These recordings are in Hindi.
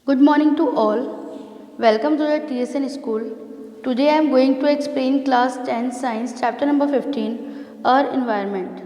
Good morning to all. Welcome to the TSN school. Today I am going to explain class 10 science chapter number 15, our environment.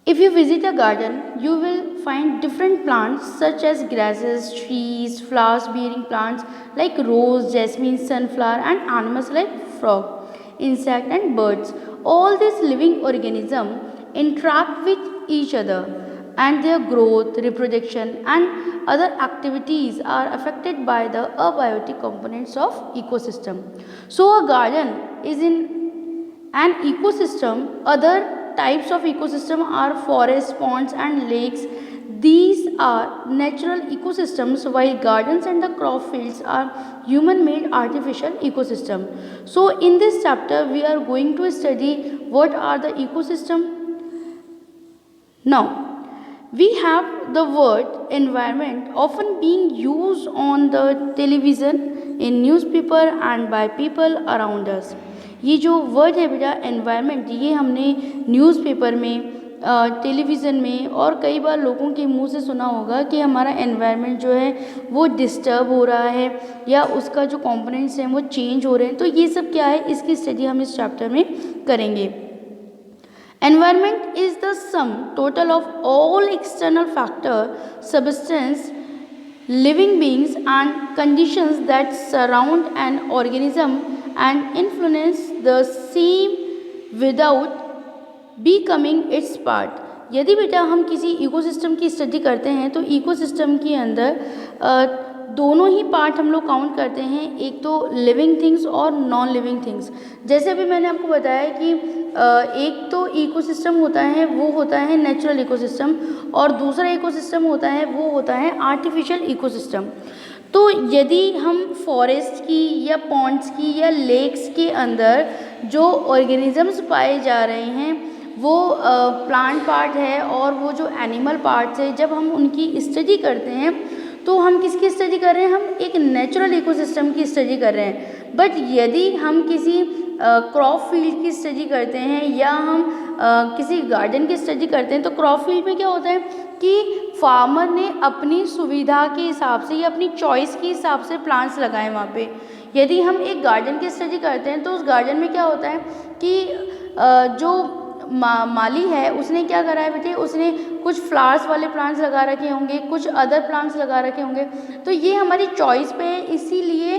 If you visit a garden, you will find different plants such as grasses, trees, flowers bearing plants like rose, jasmine, sunflower and animals like frog, insect and birds. All these living organisms interact with each other and their growth, reproduction and other activities are affected by the abiotic components of ecosystem. So a garden is in an ecosystem. Other types of ecosystem are forests, ponds and lakes. These are natural ecosystems while gardens and the crop fields are human made artificial ecosystem. So in this chapter we are going to study what are the ecosystem. Now we have the word environment often being used on the television, in newspaper and by people around us. ये जो वर्ड है बेटा एनवायरनमेंट, ये हमने न्यूज़पेपर में, टेलीविज़न में और कई बार लोगों के मुंह से सुना होगा कि हमारा एनवायरनमेंट जो है वो डिस्टर्ब हो रहा है या उसका जो कंपोनेंट्स हैं वो चेंज हो रहे हैं. तो ये सब क्या है, इसकी स्टडी हम इस चैप्टर में करेंगे. Environment is the sum total of all external factor, substance, living beings and conditions that surround an organism and influence the same without becoming its part. यदि बेटा हम किसी इकोसिस्टम की स्टडी करते हैं तो इकोसिस्टम के अंदर दोनों ही पार्ट हम लोग काउंट करते हैं, एक तो लिविंग थिंग्स और नॉन लिविंग थिंग्स. जैसे अभी मैंने आपको बताया कि एक तो इकोसिस्टम होता है वो होता है नेचुरल इकोसिस्टम और दूसरा इकोसिस्टम होता है वो होता है आर्टिफिशियल इकोसिस्टम. तो यदि हम फॉरेस्ट की या पॉन्ड्स की या लेक्स के अंदर जो ऑर्गेनिजम्स पाए जा रहे हैं वो प्लांट पार्ट है और वो जो एनिमल पार्ट्स है, जब हम उनकी स्टडी करते हैं तो हम किसकी स्टडी कर रहे हैं, हम एक नेचुरल इकोसिस्टम की स्टडी कर रहे हैं. बट यदि हम किसी क्रॉप फील्ड की स्टडी करते हैं या हम किसी गार्डन की स्टडी करते हैं तो क्रॉप फील्ड में क्या होता है कि फार्मर ने अपनी सुविधा के हिसाब से या अपनी चॉइस के हिसाब से प्लांट्स लगाए वहाँ पे. यदि हम एक गार्डन की स्टडी करते हैं तो उस गार्डन में क्या होता है कि जो माली है उसने क्या करा है बेटे, उसने कुछ फ्लावर्स वाले प्लांट्स लगा रखे होंगे, कुछ अदर प्लांट्स लगा रखे होंगे. तो ये हमारी चॉइस पे है, इसीलिए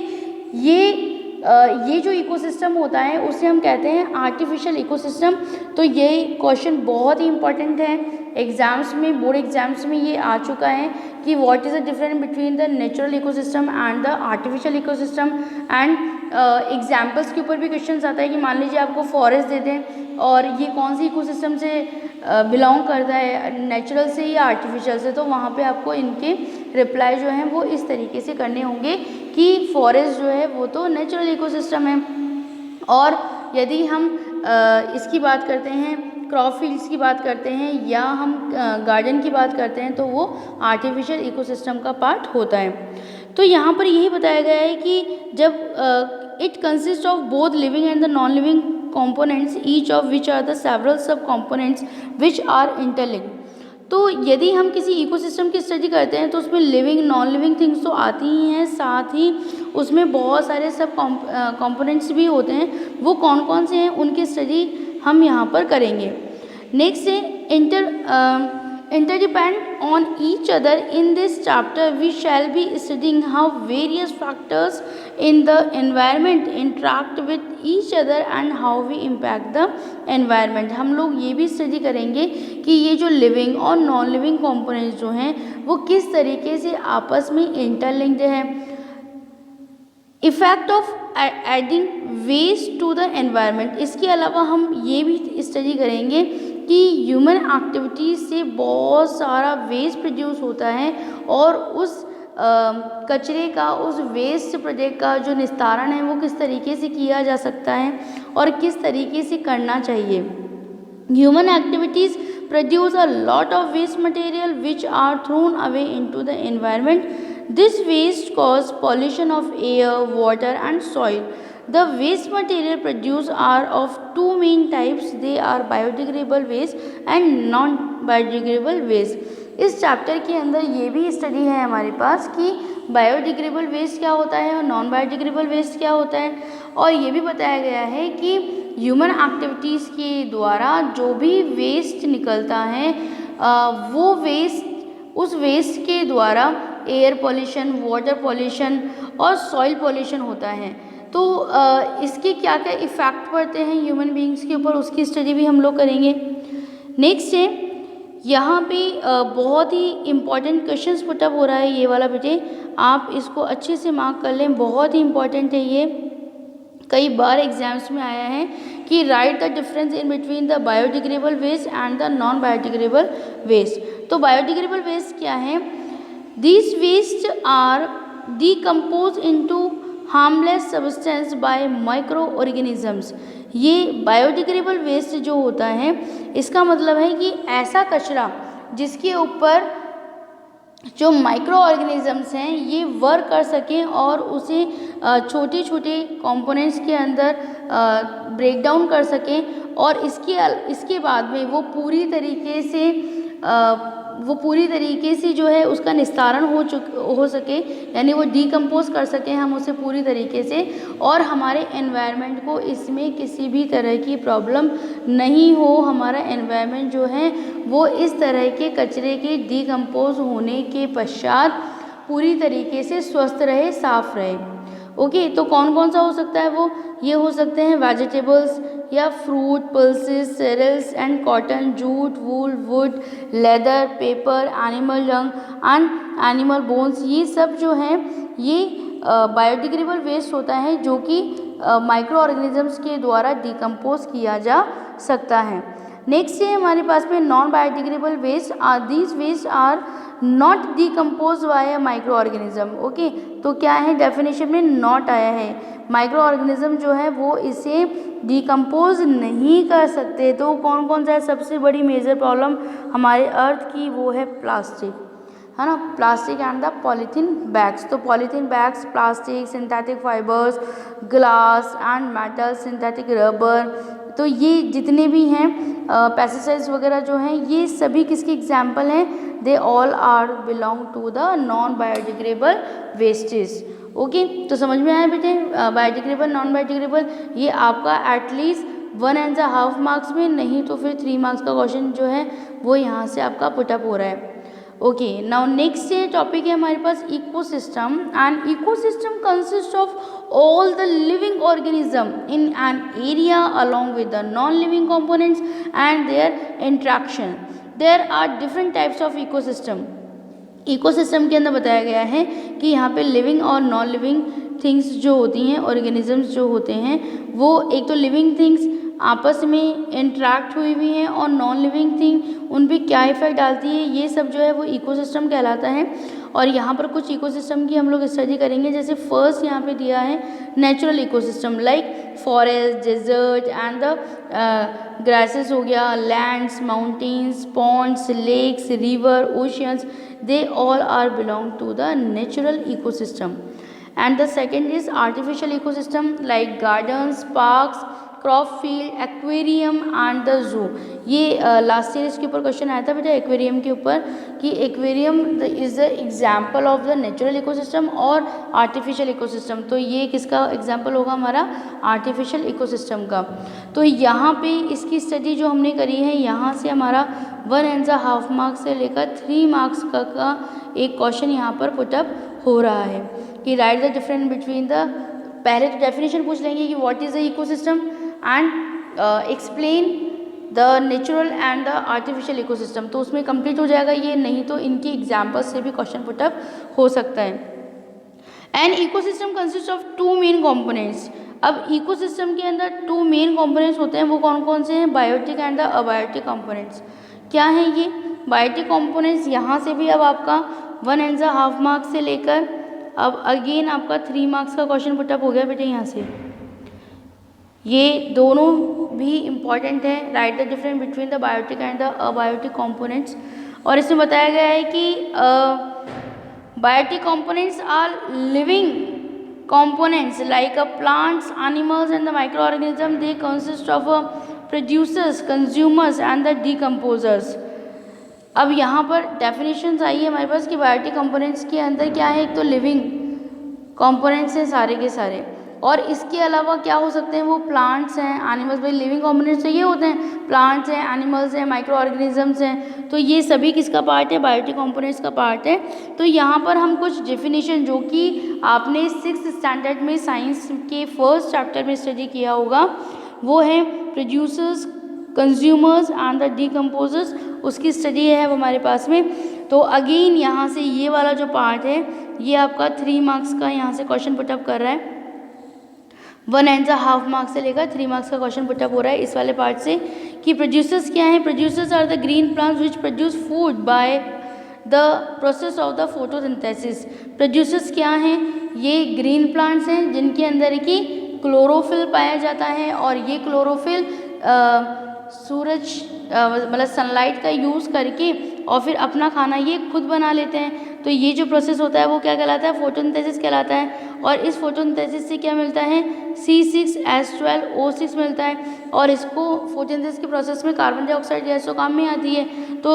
ये जो इकोसिस्टम होता है उसे हम कहते हैं आर्टिफिशियल इकोसिस्टम. तो ये क्वेश्चन बहुत ही इंपॉर्टेंट है, एग्जाम्स में, बोर्ड एग्जाम्स में ये आ चुका है कि what is the difference between the natural ecosystem and the artificial ecosystem. And examples के ऊपर भी क्वेश्चन आता है कि मान लीजिए आपको फॉरेस्ट दे दें और ये कौन सी इकोसिस्टम से बिलोंग करता है, नेचुरल से या आर्टिफिशियल से, तो वहाँ पे आपको इनके रिप्लाई जो हैं वो इस तरीके से करने होंगे कि फॉरेस्ट जो है वो तो नेचुरल इकोसिस्टम है और यदि हम इसकी बात करते हैं, क्रॉप फील्ड्स की बात करते हैं या हम गार्डन की बात करते हैं तो वो आर्टिफिशियल इकोसिस्टम का पार्ट होता है. तो यहाँ पर यही बताया गया है कि जब it consist of both living and the non living components, each of which are the several sub components which are interlinked. तो यदि हम किसी इकोसिस्टम की स्टडी करते हैं तो उसमें लिविंग नॉन लिविंग थिंग्स तो आती ही हैं, साथ ही उसमें बहुत सारे सब कंपोनेंट्स भी होते हैं. वो कौन कौन से हैं उनकी स्टडी हम यहाँ पर करेंगे. नेक्स्ट है interdepend on each other. In this chapter we shall be studying how various factors in the environment interact with each other and how we impact the environment. हम लोग ये भी स्टडी करेंगे कि ये जो लिविंग और नॉन लिविंग कंपोनेंट्स जो हैं वो किस तरीके से आपस में इंटरलिंक्ड है. Effect of adding waste to the environment. इसके अलावा हम ये भी स्टडी करेंगे कि ह्यूमन एक्टिविटीज़ से बहुत सारा वेस्ट प्रोड्यूस होता है और उस कचरे का, उस वेस्ट प्रोडक्ट का जो निस्तारण है वो किस तरीके से किया जा सकता है और किस तरीके से करना चाहिए. Human activities produce a lot of waste material which are thrown away into the environment. This waste cause pollution of air, water and soil. The waste material produced are of two main types. They are biodegradable waste and non-biodegradable waste. इस चैप्टर के अंदर ये भी स्टडी है हमारे पास कि बायोडिग्रेडेबल वेस्ट क्या होता है और नॉन बायोडिग्रेडेबल वेस्ट क्या होता है, और ये भी बताया गया है कि ह्यूमन एक्टिविटीज़ के द्वारा जो भी वेस्ट निकलता है वो वेस्ट, उस वेस्ट के द्वारा एयर पॉल्यूशन, वाटर पॉल्यूशन और सॉइल पॉल्यूशन होता है। तो इसके क्या क्या इफ़ेक्ट पड़ते हैं ह्यूमन बीइंग्स के ऊपर, उसकी स्टडी भी हम लोग करेंगे। नेक्स्ट है यहाँ पे बहुत ही इम्पॉर्टेंट क्वेश्चंस पुटअप हो रहा है ये वाला बेटे, आप इसको अच्छे से मार्क कर लें, बहुत ही इम्पॉर्टेंट है ये, कई बार एग्जाम्स में आया है कि right the difference in between the biodegradable waste and the non biodegradable waste. तो बायोडिग्रेडेबल वेस्ट क्या है? These waste are decompose into harmless substance by micro organisms. ये बायोडिग्रेडेबल वेस्ट जो होता है इसका मतलब है कि ऐसा कचरा जिसके ऊपर जो माइक्रो ऑर्गेनिजम्स हैं ये वर्क कर सकें और उसे छोटे छोटे कंपोनेंट्स के अंदर ब्रेक डाउन कर सकें और इसके बाद में वो पूरी तरीके से जो है उसका निस्तारण हो सके, यानी वो डीकम्पोज कर सकें हम उसे पूरी तरीके से, और हमारे एनवायरनमेंट को इसमें किसी भी तरह की प्रॉब्लम नहीं हो, हमारा एनवायरनमेंट जो है वो इस तरह के कचरे के डीकम्पोज होने के पश्चात पूरी तरीके से स्वस्थ रहे, साफ रहे। ओके, तो कौन कौन सा हो सकता है वो? ये हो सकते हैं वेजिटेबल्स या fruit, pulses, cereals and cotton, jute, wool, wood, leather, paper, animal dung and animal bones. ये सब जो हैं ये बायोडिग्रेडेबल वेस्ट होता है जो कि माइक्रो ऑर्गेनिजम्स के द्वारा डिकम्पोज किया जा सकता है। नेक्स्ट है हमारे पास में non biodegradable waste. These waste are not decompose by micro organism. Okay, तो क्या है डेफिनेशन में नॉट आया है, माइक्रो ऑर्गेनिज्म जो है वो इसे डिकम्पोज नहीं कर सकते। तो कौन कौन सा है? सबसे बड़ी मेजर प्रॉब्लम हमारे अर्थ की वो है प्लास्टिक, है ना, plastic and the polythene bags. तो polythene bags, plastic, synthetic fibres, glass and metal, synthetic rubber, तो ये जितने भी हैं पेस्टिसाइड्स वगैरह जो हैं ये सभी किसके एग्जाम्पल हैं? They all are belong to the non biodegradable wastage. Okay, तो समझ में आया बेटे? बायोडिग्रेडेबल, नॉन बायोडिग्रेडेबल, ये आपका एटलीस्ट 1.5 मार्क्स में, नहीं तो फिर 3 मार्क्स का क्वेश्चन जो है वो यहाँ से आपका पुटअप हो रहा है। ओके, नाउ नेक्स्ट टॉपिक है हमारे पास ecosystem. And ecosystem consist of all the living organism in an area along with the non-living components and their interaction. There are different types of ecosystem. Ecosystem के अंदर बताया गया है कि यहाँ पे लिविंग और नॉन लिविंग थिंग्स जो होती हैं, ऑर्गेनिजम्स जो होते हैं, वो एक तो लिविंग थिंग्स आपस में इंटरेक्ट हुई हुई हैं और नॉन लिविंग थिंग उन पर क्या इफेक्ट डालती है, ये सब जो है वो इकोसिस्टम कहलाता है। और यहाँ पर कुछ इकोसिस्टम की हम लोग स्टडी करेंगे। जैसे फर्स्ट यहाँ पे दिया है natural ecosystem, like forest, desert and the grasses हो गया, lands, mountains, ponds, lakes, river, oceans, they all are belong to the natural ecosystem. And the second is artificial ecosystem like gardens, parks, crop field, aquarium and the zoo. ये लास्ट ईयर इसके ऊपर क्वेश्चन आया था बेटा एक्वेरियम के ऊपर कि aquarium is the example of the natural ecosystem और आर्टिफिशियल इकोसिस्टम। तो ये किसका एग्जाम्पल होगा? हमारा आर्टिफिशियल इकोसिस्टम का। तो यहाँ पे इसकी स्टडी जो हमने करी है, यहाँ से हमारा 1.5 मार्क्स से लेकर 3 मार्क्स का एक क्वेश्चन यहाँ पर पुटअप हो रहा है कि right the difference between the, पहले तो डेफिनेशन पूछ लेंगे कि what is the ecosystem and explain the natural and the artificial ecosystem. तो उसमें कंप्लीट हो जाएगा ये, नहीं तो इनकी एग्जाम्पल्स से भी क्वेश्चन पुटअप हो सकता है। And ecosystem consist of 2 main components. अब इकोसिस्टम के अंदर 2 मेन कंपोनेंट्स होते हैं, वो कौन कौन से हैं? Biotic and the abiotic components. क्या है ये बायोटिक कंपोनेंट्स? यहाँ से भी अब आपका 1.5 मार्क्स से लेकर अब अगेन आपका 3 मार्क्स का क्वेश्चन पुटअप हो गया बेटे यहाँ से। ये दोनों भी इम्पॉर्टेंट है, right the difference between the biotic and the abiotic components. और इसमें बताया गया है कि biotic components are living components like plants, animals and the microorganisms. They consist of producers, consumers and the decomposers. अब यहाँ पर डेफिनेशंस आई है हमारे पास कि बायोटिक कंपोनेंट्स के अंदर क्या है, एक तो लिविंग कंपोनेंट्स हैं सारे के सारे, और इसके अलावा क्या हो सकते हैं, वो प्लांट्स हैं, एनिमल्स। भाई लिविंग कंपोनेंट्स तो ये होते हैं, प्लांट्स हैं, एनिमल्स हैं, माइक्रो ऑर्गेनिजम्स हैं, तो ये सभी किसका पार्ट है, बायोटिक कंपोनेंट्स का पार्ट है। तो यहाँ पर हम कुछ डेफिनेशन जो कि आपने 6th स्टैंडर्ड में साइंस के फर्स्ट चैप्टर में स्टडी किया होगा, वो है producers, consumers and the decomposers, उसकी स्टडी है वो हमारे पास में। तो अगेन यहाँ से ये वाला जो पार्ट है ये आपका 3 मार्क्स का यहाँ से क्वेश्चन पुटअप कर रहा है, 1.5 मार्क्स से लेकर 3 मार्क्स का क्वेश्चन पुटअप हो रहा है इस वाले पार्ट से कि प्रोड्यूसर्स क्या हैं। Producers are the green plants which produce food by the process of the photosynthesis. Producers क्या हैं, ये ग्रीन प्लांट्स हैं जिनके अंदर की क्लोरोफिल पाया जाता है, और ये क्लोरोफिल सूरज मतलब सनलाइट का यूज़ करके और फिर अपना खाना ये खुद बना लेते हैं। तो ये जो प्रोसेस होता है वो क्या कहलाता है, फोटोसिंथेसिस कहलाता है। और इस फोटोसिंथेसिस से क्या मिलता है, C6H12O6 मिलता है, और इसको फोटोसिंथेसिस के प्रोसेस में कार्बन डाइऑक्साइड गैस तो काम में आती है। तो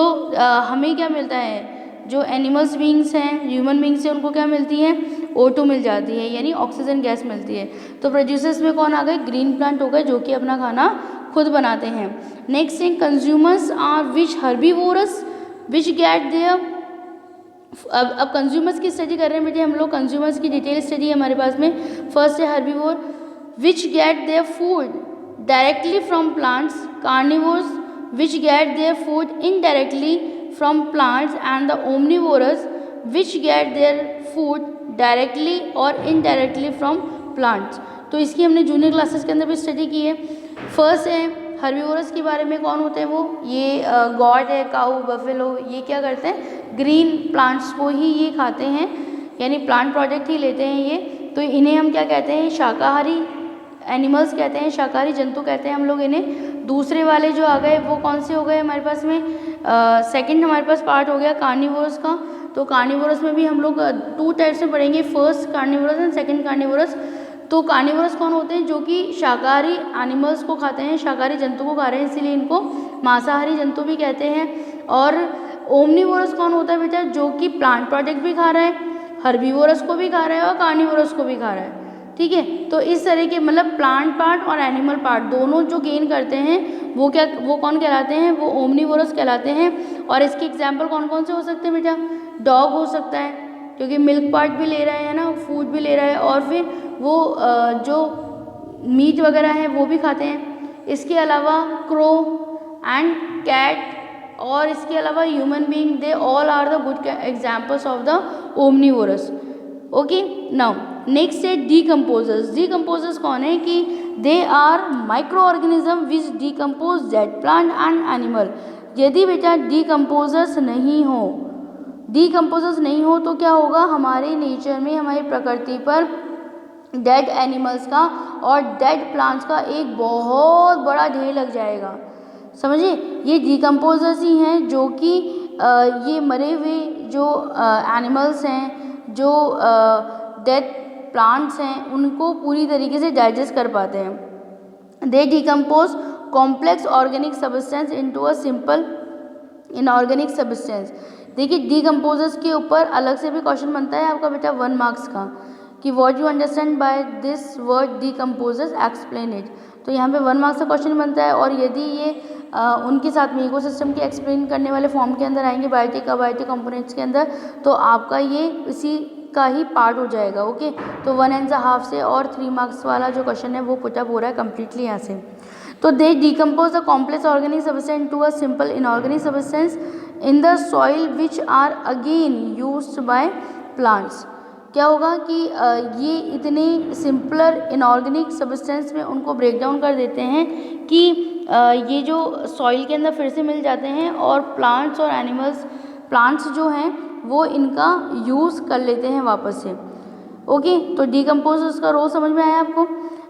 हमें क्या मिलता है, जो एनिमल्स बींग्स हैं, ह्यूमन बींग्स हैं, उनको क्या मिलती है, O2 मिल जाती है, यानी ऑक्सीजन गैस मिलती है। तो प्रोड्यूसर्स में कौन आ गए, ग्रीन प्लांट हो गए जो कि अपना खाना खुद बनाते हैं। Next thing, consumers are which herbivorous which get their. अब कंज्यूमर्स की स्टडी कर रहे हैं बेटे हम लोग, कंज्यूमर्स की डिटेल स्टडी है हमारे पास में। फर्स्ट है herbivore which get their food directly from plants, carnivores which get their food indirectly from plants, and the omnivorous which get their food directly और इनडायरेक्टली फ्रॉम प्लांट्स। तो इसकी हमने जूनियर क्लासेस के अंदर भी स्टडी की है। फर्स्ट है हर्बीवोरस के बारे में, कौन होते हैं वो, ये गॉड है, काऊ, बफेलो, ये क्या करते हैं, ग्रीन प्लांट्स को ही ये खाते हैं, यानी प्लांट प्रोडक्ट ही लेते हैं ये। तो इन्हें हम क्या कहते हैं, शाकाहारी एनिमल्स कहते हैं, शाकाहारी जंतु कहते हैं हम लोग इन्हें। दूसरे वाले जो आ गए वो कौन से हो गए हमारे पास में, सेकंड हमारे पास पार्ट हो गया कार्निवोरस का। तो कार्निवोरस में भी हम लोग 2 टाइप्स में पढ़ेंगे, first carnivorous and second carnivorous. तो कार्निवोरस कौन होते हैं, जो कि शाकाहारी एनिमल्स को खाते हैं, शाकाहारी जंतु को खा रहे हैं, इसीलिए इनको मांसाहारी जंतु भी कहते हैं। और ओमनिवोरस कौन होता है बेटा, जो कि प्लांट प्रोडक्ट भी खा रहा है, हर्बीवोरस को भी खा रहा है और कार्निवोरस को भी खा रहा है, ठीक है। तो इस तरह के मतलब प्लांट पार्ट और एनिमल पार्ट दोनों जो गेन करते हैं वो कौन कहलाते हैं, वो ओमनिवोरस कहलाते हैं। और इसके एग्जाम्पल कौन कौन से हो सकते हैं बेटा, डॉग हो सकता है क्योंकि मिल्क पार्ट भी ले रहा है ना, फूड भी ले रहा है, और फिर वो जो मीट वगैरह है वो भी खाते हैं। इसके अलावा क्रो एंड कैट, और इसके अलावा human being, they all are the good examples of the omnivorous. Okay, now next है डीकम्पोजर्स। डीकम्पोजर्स कौन है कि they are micro organism which decompose dead plant and animal. यदि बेटा डीकम्पोजर्स नहीं हो तो क्या होगा, हमारे नेचर में, हमारी प्रकृति पर डेड एनिमल्स का और डेड प्लांट्स का एक बहुत बड़ा ढेर लग जाएगा। समझिए, ये डीकम्पोजर्स ही हैं जो कि ये मरे हुए जो एनिमल्स हैं, जो डेड प्लांट्स हैं, उनको पूरी तरीके से डाइजेस्ट कर पाते हैं। दे decompose complex organic substance into a simple inorganic substance. देखिए, डीकम्पोजर्स के ऊपर अलग से भी क्वेश्चन बनता है आपका बेटा 1 मार्क्स का, कि what you understand by this word decomposers, explain it. तो यहाँ पे 1 मार्क्स का क्वेश्चन बनता है, और यदि ये उनके साथ में इकोसिस्टम के एक्सप्लेन करने वाले फॉर्म के अंदर आएंगे, बायोटिक कंपोनेंट्स के अंदर, तो आपका ये इसी का ही पार्ट हो जाएगा। ओके, तो 1.5 से और 3 मार्क्स वाला जो क्वेश्चन है वो पुटअप हो रहा है कम्प्लीटली यहाँ से। तो they decompose the complex organic substance into a simple inorganic substance in the soil which are again used by plants. क्या होगा कि ये इतने सिंपलर इनऑर्गेनिक सब्सटेंस में उनको ब्रेक डाउन कर देते हैं कि ये जो सॉइल के अंदर फिर से मिल जाते हैं, और प्लांट्स और एनिमल्स, प्लांट्स जो हैं वो इनका यूज़ कर लेते हैं वापस से। ओके, तो डीकम्पोजर्स का रोल समझ में आया आपको।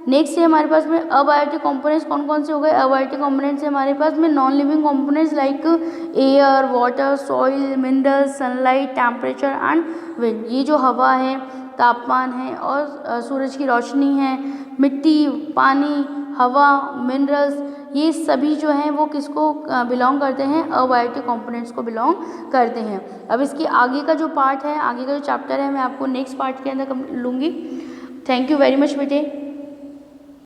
नेक्स्ट है हमारे पास में अबायोटिक कंपोनेंट्स। कौन कौन से हो गए अबायोटिक कंपोनेंट्स है हमारे पास में, non living components like air, water, soil, minerals, sunlight, temperature and wind. ये जो हवा है, तापमान है, और सूरज की रोशनी है, मिट्टी, पानी, हवा, मिनरल्स, ये सभी जो हैं वो किसको बिलोंग करते हैं, अबायोटिक कंपोनेंट्स को बिलोंग करते हैं। अब इसके आगे का जो पार्ट है, आगे का जो चैप्टर है, मैं आपको नेक्स्ट पार्ट के अंदर लूँगी। थैंक यू वेरी मच बेटे।